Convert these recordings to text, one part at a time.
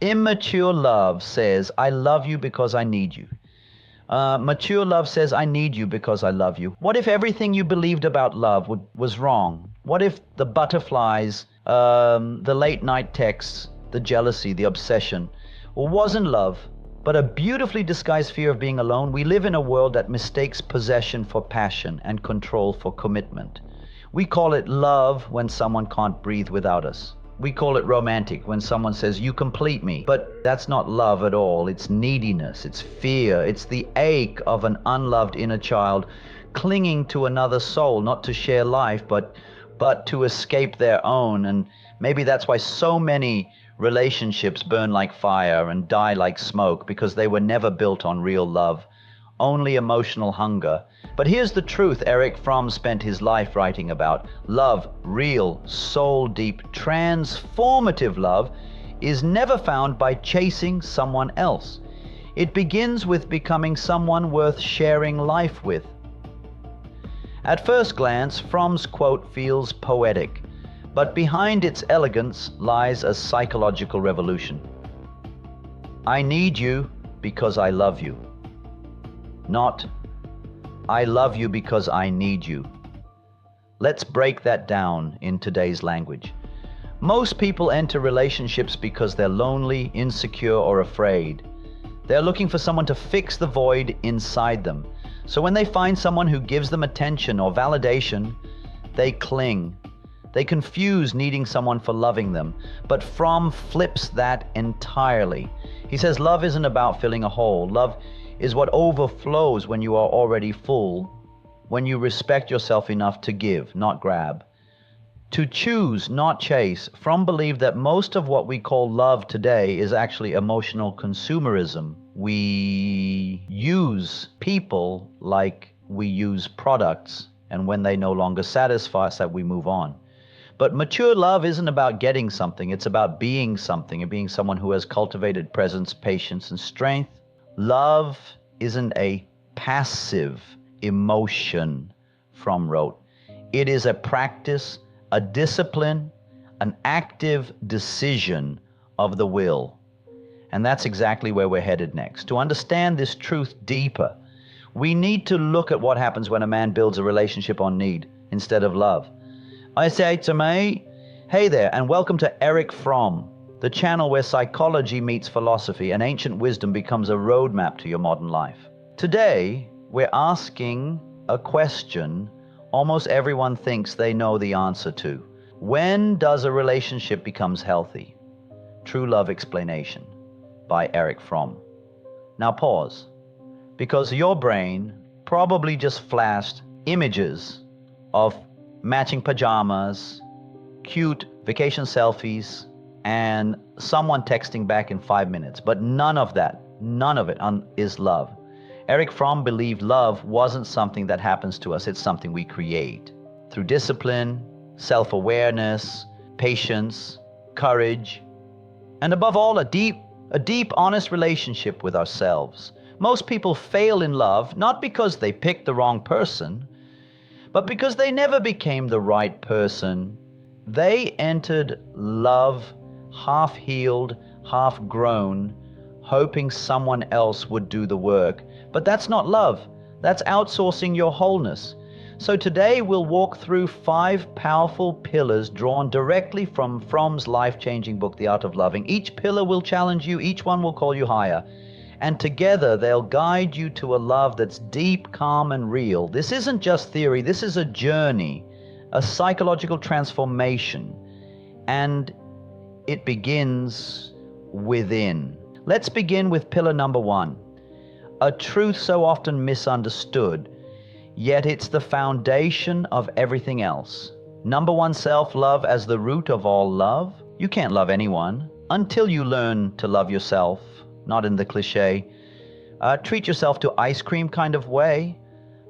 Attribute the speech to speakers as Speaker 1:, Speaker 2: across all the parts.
Speaker 1: Immature love says, I love you because I need you. Mature love says, I need you because I love you. What if everything you believed about love was wrong? What if the butterflies, the late night texts, the jealousy, the obsession, wasn't love, but a beautifully disguised fear of being alone? We live in a world that mistakes possession for passion and control for commitment. We call it love when someone can't breathe without us. We call it romantic when someone says, you complete me. But that's not love at all. It's neediness, it's fear, it's the ache of an unloved inner child clinging to another soul, not to share life, but to escape their own. And maybe that's why so many relationships burn like fire and die like smoke, because they were never built on real love, only emotional hunger. But here's the truth Erich Fromm spent his life writing about. Love, real, soul-deep, transformative love, is never found by chasing someone else. It begins with becoming someone worth sharing life with. At first glance, Fromm's quote feels poetic, but behind its elegance lies a psychological revolution. I need you because I love you. Not, I love you because I need you. Let's break that down in today's language. Most people enter relationships because they're lonely, insecure, or afraid. They're looking for someone to fix the void inside them. So when they find someone who gives them attention or validation, they cling. They confuse needing someone for loving them. But Fromm flips that entirely. He says love isn't about filling a hole. Love is what overflows when you are already full, when you respect yourself enough to give, not grab. To choose, not chase. Fromm believed that most of what we call love today is actually emotional consumerism. We use people like we use products, and when they no longer satisfy us, that we move on. But mature love isn't about getting something, it's about being something, and being someone who has cultivated presence, patience, and strength. Love isn't a passive emotion, Fromm wrote. It is a practice, a discipline, an active decision of the will. And that's exactly where we're headed next. To understand this truth deeper, we need to look at what happens when a man builds a relationship on need instead of love. I say to me, hey there, and welcome to Erich Fromm, the channel where psychology meets philosophy and ancient wisdom becomes a roadmap to your modern life. Today, we're asking a question almost everyone thinks they know the answer to. When does a relationship become healthy? True Love Explanation by Erich Fromm. Now pause, because your brain probably just flashed images of matching pajamas, cute vacation selfies, and someone texting back in 5 minutes. But none of it is love. Erich Fromm believed love wasn't something that happens to us, it's something we create through discipline, self-awareness, patience, courage, and above all, a deep, honest relationship with ourselves. Most people fail in love, not because they picked the wrong person, but because they never became the right person. They entered love half-healed, half-grown, hoping someone else would do the work. But that's not love. That's outsourcing your wholeness. So today we'll walk through 5 powerful pillars drawn directly from Fromm's life-changing book, The Art of Loving. Each pillar will challenge you, each one will call you higher. And together they'll guide you to a love that's deep, calm, and real. This isn't just theory, this is a journey, a psychological transformation. And it begins within. Let's begin with pillar number 1. A truth so often misunderstood, yet it's the foundation of everything else. Number 1, self-love as the root of all love. You can't love anyone until you learn to love yourself, not in the cliche, treat yourself to ice cream kind of way,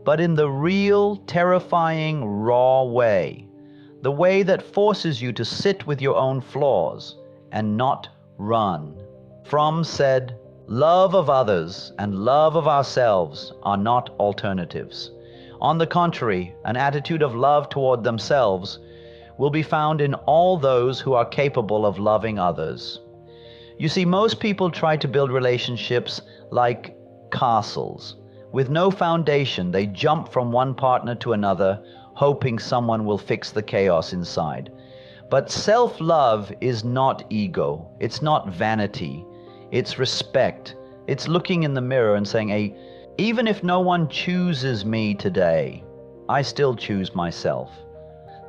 Speaker 1: but in the real, terrifying, raw way. The way that forces you to sit with your own flaws and not run. Fromm said, love of others and love of ourselves are not alternatives. On the contrary, an attitude of love toward themselves will be found in all those who are capable of loving others. You see, most people try to build relationships like castles. With no foundation, they jump from one partner to another, hoping someone will fix the chaos inside. But self-love is not ego. It's not vanity. It's respect. It's looking in the mirror and saying, hey, even if no one chooses me today, I still choose myself.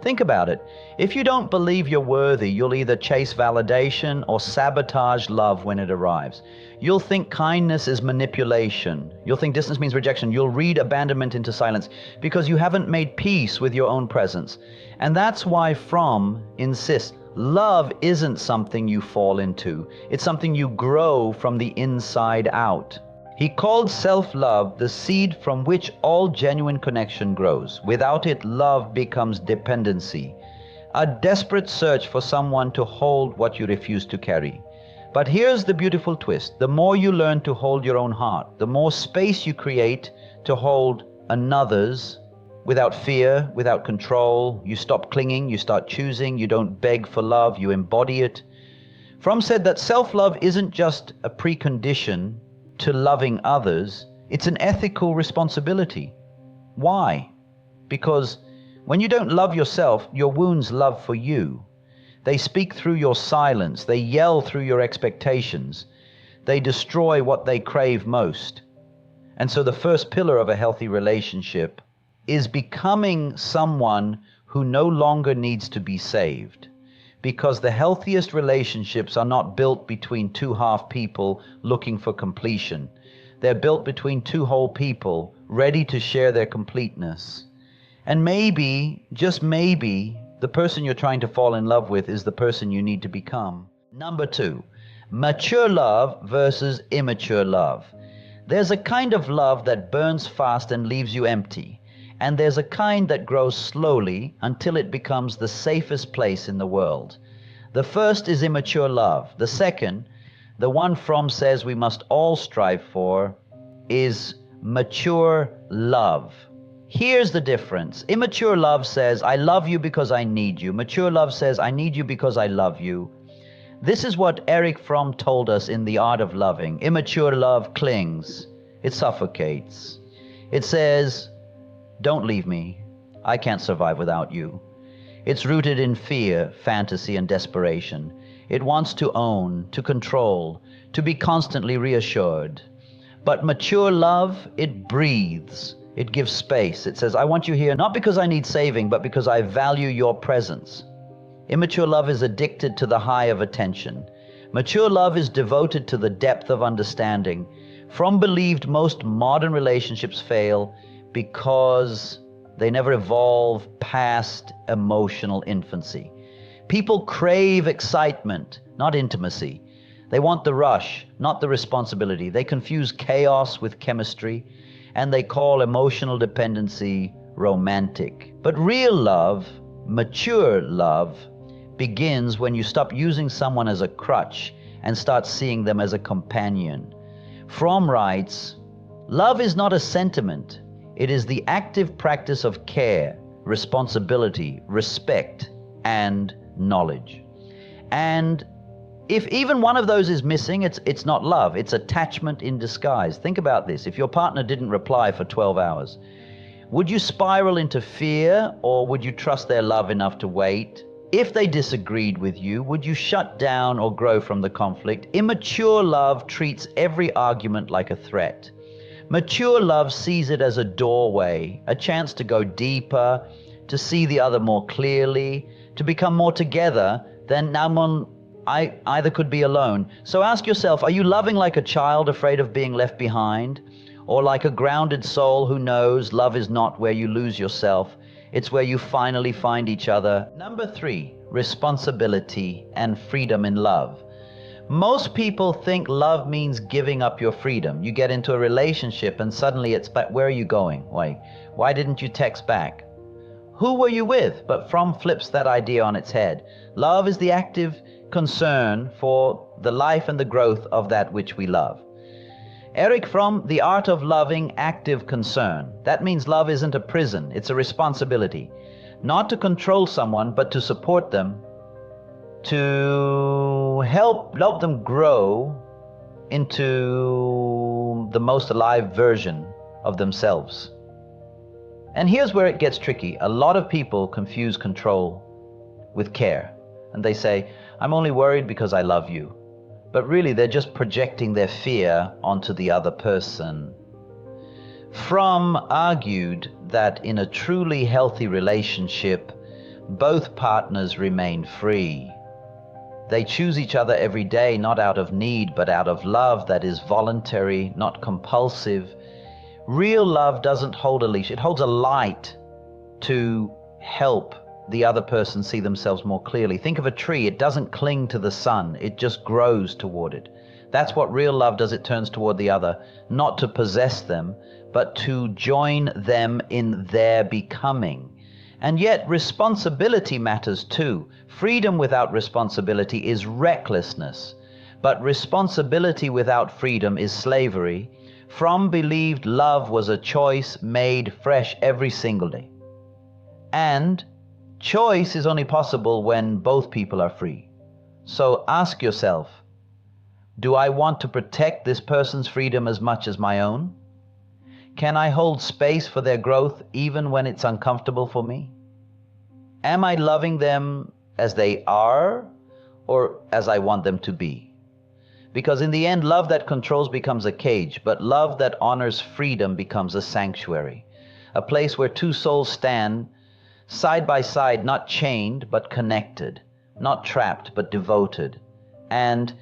Speaker 1: Think about it. If you don't believe you're worthy, you'll either chase validation or sabotage love when it arrives. You'll think kindness is manipulation. You'll think distance means rejection. You'll read abandonment into silence because you haven't made peace with your own presence. And that's why Fromm insists love isn't something you fall into. It's something you grow from the inside out. He called self-love the seed from which all genuine connection grows. Without it, love becomes dependency, a desperate search for someone to hold what you refuse to carry. But here's the beautiful twist. The more you learn to hold your own heart, the more space you create to hold another's without fear, without control. You stop clinging, you start choosing, you don't beg for love, you embody it. Fromm said that self-love isn't just a precondition to loving others, it's an ethical responsibility. Why? Because when you don't love yourself, your wounds love for you. They speak through your silence, they yell through your expectations, they destroy what they crave most. And so the first pillar of a healthy relationship is becoming someone who no longer needs to be saved. Because the healthiest relationships are not built between two half people looking for completion. They're built between two whole people ready to share their completeness. And maybe, just maybe, the person you're trying to fall in love with is the person you need to become. Number 2, mature love versus immature love. There's a kind of love that burns fast and leaves you empty. And there's a kind that grows slowly until it becomes the safest place in the world. The first is immature love. The second, the one Fromm says we must all strive for, is mature love. Here's the difference. Immature love says, I love you because I need you. Mature love says, I need you because I love you. This is what Erich Fromm told us in The Art of Loving. Immature love clings. It suffocates. It says, don't leave me. I can't survive without you. It's rooted in fear, fantasy, and desperation. It wants to own, to control, to be constantly reassured. But mature love, it breathes. It gives space. It says, I want you here not because I need saving, but because I value your presence. Immature love is addicted to the high of attention. Mature love is devoted to the depth of understanding. Fromm believed most modern relationships fail because they never evolve past emotional infancy. People crave excitement, not intimacy. They want the rush, not the responsibility. They confuse chaos with chemistry, and they call emotional dependency romantic. But real love, mature love, begins when you stop using someone as a crutch and start seeing them as a companion. Fromm writes, love is not a sentiment. It is the active practice of care, responsibility, respect, and knowledge. And if even one of those is missing, it's not love, it's attachment in disguise. Think about this. If your partner didn't reply for 12 hours, would you spiral into fear, or would you trust their love enough to wait? If they disagreed with you, would you shut down or grow from the conflict? Immature love treats every argument like a threat. Mature love sees it as a doorway, a chance to go deeper, to see the other more clearly, to become more together than I either could be alone. So ask yourself, are you loving like a child afraid of being left behind? Or like a grounded soul who knows love is not where you lose yourself, it's where you finally find each other? Number 3, responsibility and freedom in love. Most people think love means giving up your freedom. You get into a relationship and suddenly it's, but where are you going? Why didn't you text back? Who were you with? But Fromm flips that idea on its head. Love is the active concern for the life and the growth of that which we love. Erich Fromm, The Art of Loving, active concern. That means love isn't a prison, it's a responsibility. Not to control someone, but to support them to help them grow into the most alive version of themselves. And here's where it gets tricky. A lot of people confuse control with care. And they say, I'm only worried because I love you. But really, they're just projecting their fear onto the other person. Fromm argued that in a truly healthy relationship, both partners remain free. They choose each other every day, not out of need, but out of love that is voluntary, not compulsive. Real love doesn't hold a leash. It holds a light to help the other person see themselves more clearly. Think of a tree. It doesn't cling to the sun. It just grows toward it. That's what real love does. It turns toward the other, not to possess them, but to join them in their becoming. And yet responsibility matters too. Freedom without responsibility is recklessness, but responsibility without freedom is slavery. Fromm believed love was a choice made fresh every single day. And choice is only possible when both people are free. So ask yourself, do I want to protect this person's freedom as much as my own? Can I hold space for their growth even when it's uncomfortable for me? Am I loving them as they are or as I want them to be? Because in the end, love that controls becomes a cage, but love that honors freedom becomes a sanctuary, a place where two souls stand side by side, not chained, but connected, not trapped, but devoted. And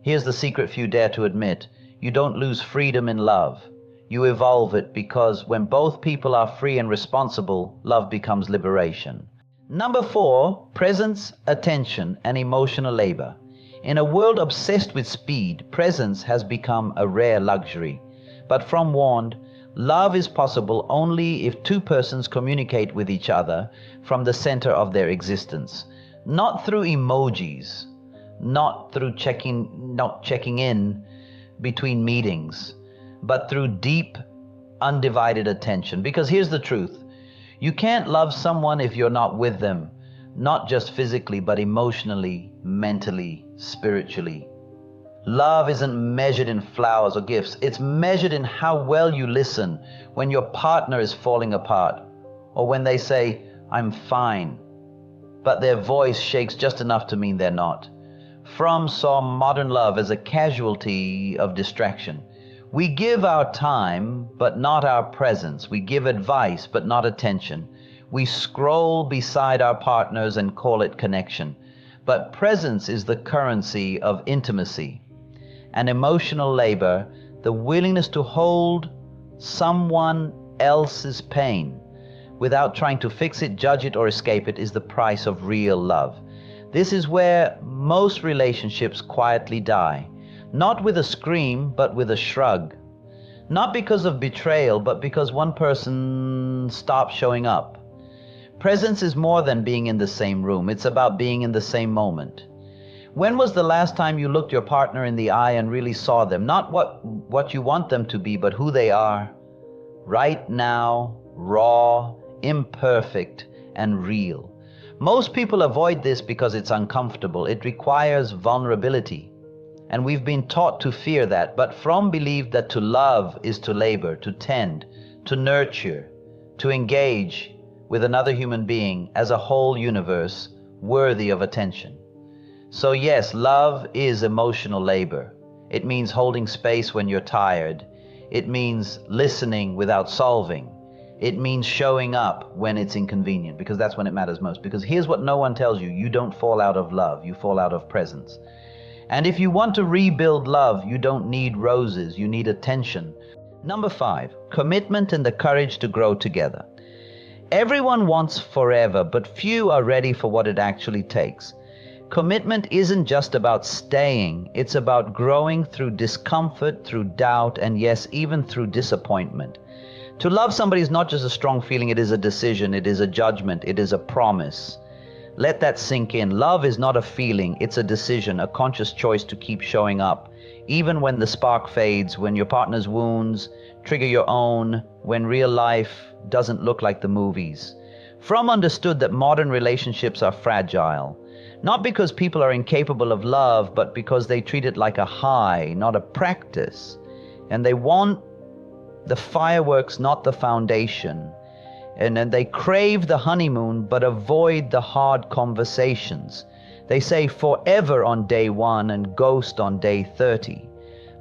Speaker 1: here's the secret few dare to admit: you don't lose freedom in love. You evolve it, because when both people are free and responsible, love becomes liberation. Number 4, presence, attention, and emotional labor. In a world obsessed with speed, presence has become a rare luxury. But Fromm warned, love is possible only if two persons communicate with each other from the center of their existence. Not through emojis, not checking in between meetings, but through deep, undivided attention. Because here's the truth. You can't love someone if you're not with them, not just physically, but emotionally, mentally, spiritually. Love isn't measured in flowers or gifts. It's measured in how well you listen when your partner is falling apart, or when they say, I'm fine, but their voice shakes just enough to mean they're not. Fromm saw modern love as a casualty of distraction. We give our time, but not our presence. We give advice, but not attention. We scroll beside our partners and call it connection. But presence is the currency of intimacy and emotional labor. The willingness to hold someone else's pain without trying to fix it, judge it, or escape it is the price of real love. This is where most relationships quietly die. Not with a scream, but with a shrug. Not because of betrayal, but because one person stopped showing up. Presence is more than being in the same room. It's about being in the same moment. When was the last time you looked your partner in the eye and really saw them? Not what you want them to be, but who they are. Right now, raw, imperfect, and real. Most people avoid this because it's uncomfortable. It requires vulnerability. And we've been taught to fear that. But Fromm believed that to love is to labor, to tend, to nurture, to engage with another human being as a whole universe worthy of attention. So yes, love is emotional labor. It means holding space when you're tired. It means listening without solving. It means showing up when it's inconvenient, because that's when it matters most. Because here's what no one tells you: you don't fall out of love, you fall out of presence. And if you want to rebuild love, you don't need roses, you need attention. Number 5, commitment and the courage to grow together. Everyone wants forever, but few are ready for what it actually takes. Commitment isn't just about staying, it's about growing through discomfort, through doubt, and yes, even through disappointment. To love somebody is not just a strong feeling, it is a decision, it is a judgment, it is a promise. Let that sink in. Love is not a feeling, it's a decision, a conscious choice to keep showing up, even when the spark fades, when your partner's wounds trigger your own, when real life doesn't look like the movies. Fromm understood that modern relationships are fragile. Not because people are incapable of love, but because they treat it like a high, not a practice. And they want the fireworks, not the foundation. And then they crave the honeymoon, but avoid the hard conversations. They say forever on day 1 and ghost on day 30.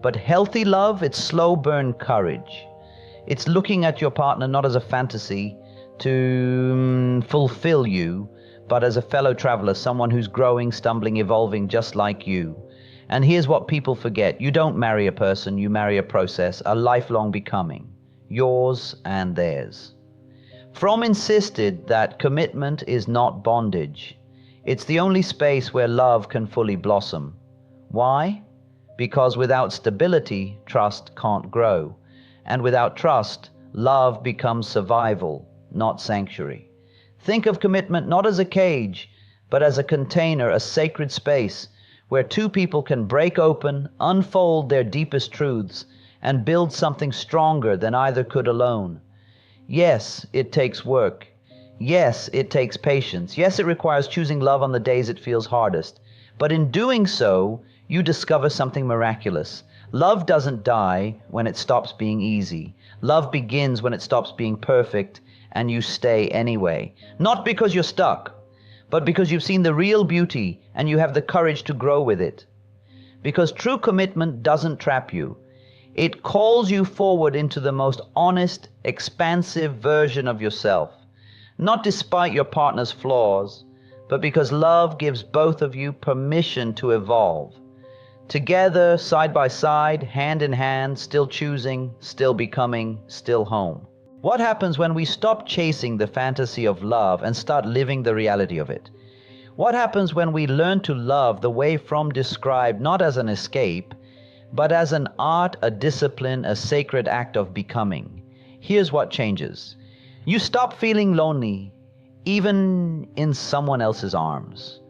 Speaker 1: But healthy love, it's slow burn courage. It's looking at your partner not as a fantasy to fulfill you, but as a fellow traveler, someone who's growing, stumbling, evolving just like you. And here's what people forget. You don't marry a person, you marry a process, a lifelong becoming, yours and theirs. Fromm insisted that commitment is not bondage. It's the only space where love can fully blossom. Why? Because without stability, trust can't grow. And without trust, love becomes survival, not sanctuary. Think of commitment not as a cage, but as a container, a sacred space where two people can break open, unfold their deepest truths, and build something stronger than either could alone. Yes, it takes work. Yes, it takes patience. Yes, it requires choosing love on the days it feels hardest. But in doing so, you discover something miraculous. Love doesn't die when it stops being easy. Love begins when it stops being perfect, and you stay anyway. Not because you're stuck, but because you've seen the real beauty and you have the courage to grow with it. Because true commitment doesn't trap you. It calls you forward into the most honest, expansive version of yourself. Not despite your partner's flaws, but because love gives both of you permission to evolve. Together, side by side, hand in hand, still choosing, still becoming, still home. What happens when we stop chasing the fantasy of love and start living the reality of it? What happens when we learn to love the way Fromm described, not as an escape, but as an art, a discipline, a sacred act of becoming? Here's what changes. You stop feeling lonely, even in someone else's arms,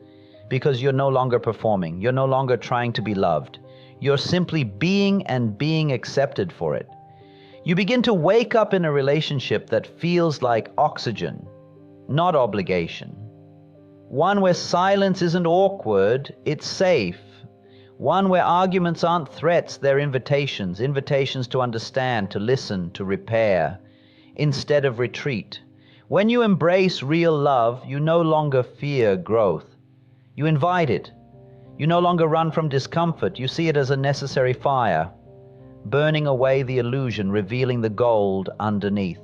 Speaker 1: because you're no longer performing. You're no longer trying to be loved. You're simply being and being accepted for it. You begin to wake up in a relationship that feels like oxygen, not obligation. One where silence isn't awkward, it's safe. One where arguments aren't threats, they're invitations. Invitations to understand, to listen, to repair, instead of retreat. When you embrace real love, you no longer fear growth. You invite it. You no longer run from discomfort. You see it as a necessary fire, burning away the illusion, revealing the gold underneath.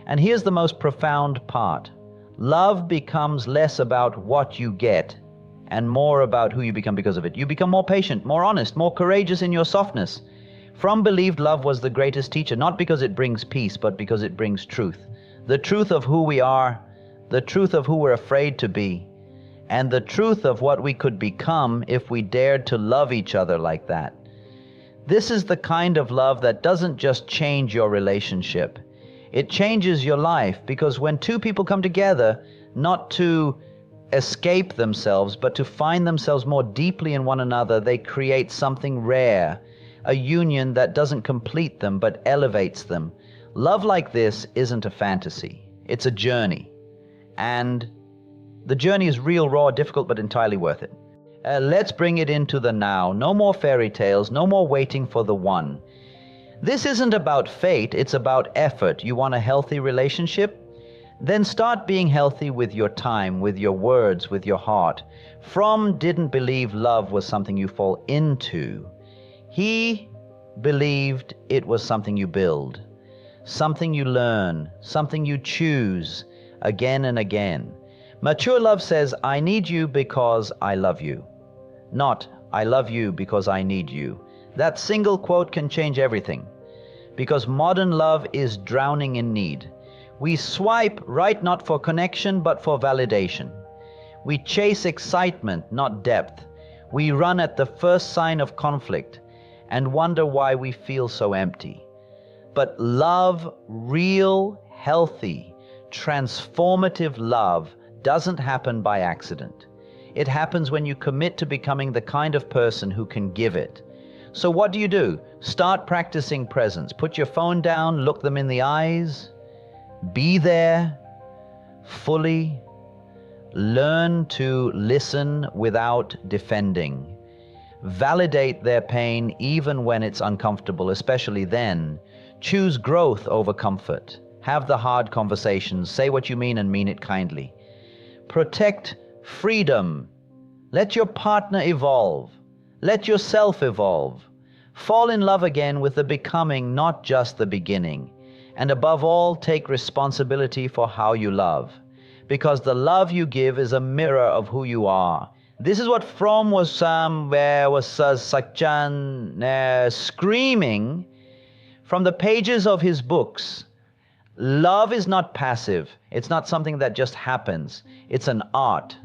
Speaker 1: And here's the most profound part. Love becomes less about what you get and more about who you become because of it. You become more patient, more honest, more courageous in your softness. Fromm believed love was the greatest teacher, not because it brings peace, but because it brings truth. The truth of who we are, the truth of who we're afraid to be, and the truth of what we could become if we dared to love each other like that. This is the kind of love that doesn't just change your relationship. It changes your life, because when two people come together, not to escape themselves, but to find themselves more deeply in one another, they create something rare, a union that doesn't complete them, but elevates them. Love like this isn't a fantasy. It's a journey. And the journey is real, raw, difficult, but entirely worth it. Let's bring it into the now. No more fairy tales, no more waiting for the one. This isn't about fate, it's about effort. You want a healthy relationship? Then start being healthy with your time, with your words, with your heart. Fromm didn't believe love was something you fall into. He believed it was something you build, something you learn, something you choose again and again. Mature love says, I need you because I love you. Not, I love you because I need you. That single quote can change everything, because modern love is drowning in need. We swipe right not for connection, but for validation. We chase excitement, not depth. We run at the first sign of conflict and wonder why we feel so empty. But love, real, healthy, transformative love, doesn't happen by accident. It happens when you commit to becoming the kind of person who can give it. So what do? Start practicing presence. Put your phone down, look them in the eyes, be there fully, Learn to listen without defending. Validate their pain even when it's uncomfortable, especially then. Choose growth over comfort. Have the hard conversations. Say what you mean and mean it kindly. Protect freedom. Let your partner evolve. Let yourself evolve. Fall in love again with the becoming, not just the beginning. And above all, take responsibility for how you love. Because the love you give is a mirror of who you are. This is what Fromm was screaming from the pages of his books. Love is not passive. It's not something that just happens. It's an art.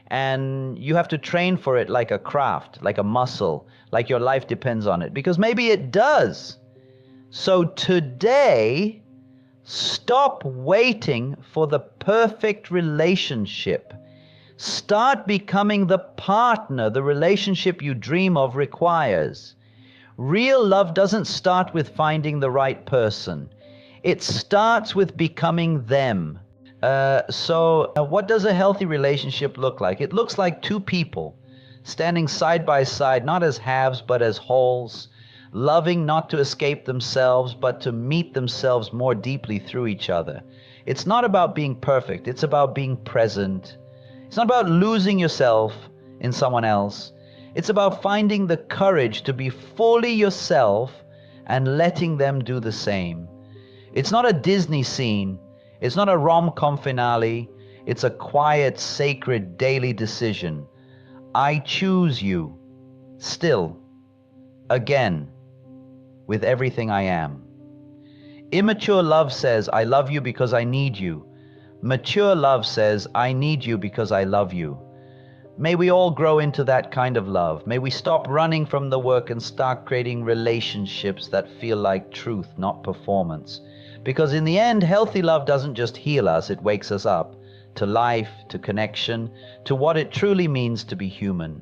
Speaker 1: And you have to train for it like a craft, like a muscle, like your life depends on it. Because maybe it does. So today, stop waiting for the perfect relationship. Start becoming the partner the relationship you dream of requires. Real love doesn't start with finding the right person. It starts with becoming them. So what does a healthy relationship look like? It looks like two people standing side by side, not as halves but as wholes, loving not to escape themselves but to meet themselves more deeply through each other. It's not about being perfect. It's about being present. It's not about losing yourself in someone else. It's about finding the courage to be fully yourself and letting them do the same. It's not a Disney scene. It's not a rom-com finale. It's a quiet, sacred, daily decision. I choose you, still, again, with everything I am. Immature love says, I love you because I need you. Mature love says, I need you because I love you. May we all grow into that kind of love. May we stop running from the work and start creating relationships that feel like truth, not performance. Because in the end, healthy love doesn't just heal us, it wakes us up to life, to connection, to what it truly means to be human.